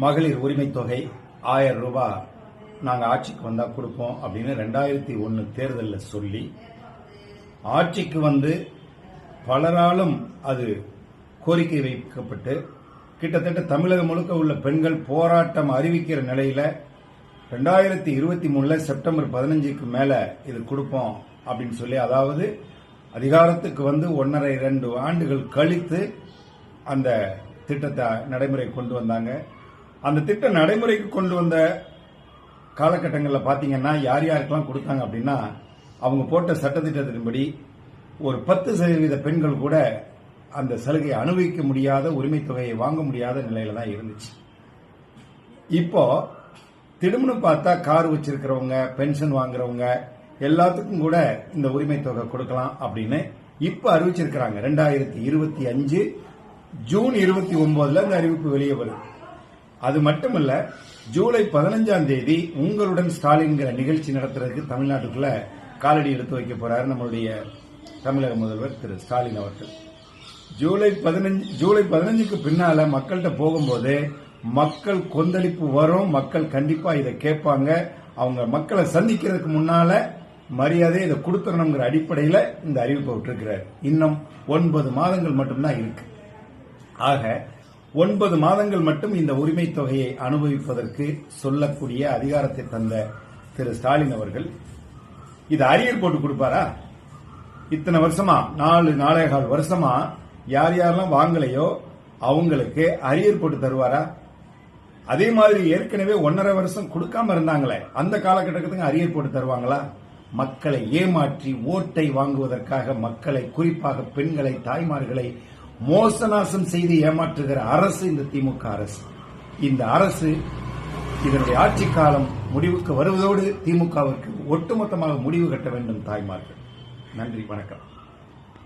மகளிர் உரிமை தொகை 1000 ரூபாய் நாங்க ஆட்சிக்கு வந்தா கொடுப்போம் அப்படின்னு 2001 தேர்தலில் சொல்லி ஆட்சிக்கு வந்து பலராலும் அது கோரிக்கை வைக்கப்பட்டு கிட்டத்தட்ட தமிழகம் முழுக்க உள்ள பெண்கள் போராட்டம் அறிவிக்கிற நிலையில 2023 செப்டம்பர் 15க்கு மேல இது கொடுப்போம் அப்படின்னு சொல்லி, அதாவது அதிகாரத்துக்கு வந்து 1.5-2 ஆண்டுகள் கழித்து அந்த திட்டத்தை நடைமுறை கொண்டு வந்தாங்க. அந்த திட்டம் நடைமுறைக்கு கொண்டு வந்த காலகட்டங்களில் பாத்தீங்கன்னா யார் யாருக்கெல்லாம் கொடுத்தாங்க அப்படின்னா, அவங்க போட்ட சட்டத்திட்டத்தின்படி ஒரு 10% பெண்கள் கூட அந்த சலுகையை அனுபவிக்க முடியாத, உரிமை தொகையை வாங்க முடியாத நிலையில தான் இருந்துச்சு. இப்போ திடுமுன்னு பார்த்தா கார் வச்சிருக்கிறவங்க, பென்ஷன் வாங்குறவங்க எல்லாத்துக்கும் கூட இந்த உரிமை தொகை கொடுக்கலாம் அப்படின்னு இப்ப அறிவிச்சிருக்கிறாங்க. 2025 ஜூன் 29 இந்த அறிவிப்பு வெளியே வருது. அது மட்டுமல்ல, ஜூலை 15ஆம் தேதி உங்களுடன் ஸ்டாலின்கிற நிகழ்ச்சி நடத்துறதுக்கு தமிழ்நாட்டுக்குள்ள காலடி எடுத்து வைக்க போறாரு நம்மளுடைய தமிழக முதல்வர் திரு ஸ்டாலின் அவர்கள். ஜூலை 15க்கு பின்னால மக்கள்கிட்ட போகும்போது மக்கள் கொந்தளிப்பு வரும். மக்கள் கண்டிப்பா இதை கேட்பாங்க. அவங்க மக்களை சந்திக்கிறதுக்கு முன்னால மரியாதை இதை கொடுத்துடணுங்கிற அடிப்படையில் இந்த அறிவிப்பை விட்டிருக்கிறார். இன்னும் 9 மாதங்கள் மட்டும்தான் இருக்கு. ஆக 9 மாதங்கள் மட்டும் இந்த உரிமை தொகையை அனுபவிப்பதற்கு சொல்லக்கூடிய அதிகாரத்தை தந்த திரு ஸ்டாலின் அவர்கள் இது அரியர் போட்டு கொடுப்பாரா? இத்தனை வருஷமா 4.25 வருஷமா யார் யாரெல்லாம் வாங்கலையோ அவங்களுக்கு அரியர் போட்டு தருவாரா? அதே மாதிரி ஏற்கனவே 1.5 வருஷம் கொடுக்காம இருந்தாங்களே, அந்த காலகட்டத்துக்கு அரியர் போட்டு தருவாங்களா? மக்களை ஏமாற்றி ஓட்டை வாங்குவதற்காக மக்களை, குறிப்பாக பெண்களை, தாய்மார்களை மோசநாசம் செய்து ஏமாற்றுகிற அரசு இந்த திமுக அரசு. இந்த அரசு இதனுடைய ஆட்சி காலம் முடிவுக்கு வருவதோடு திமுகவுக்கு ஒட்டுமொத்தமாக முடிவு கட்ட வேண்டும் தாய்மார்கள். நன்றி, வணக்கம்.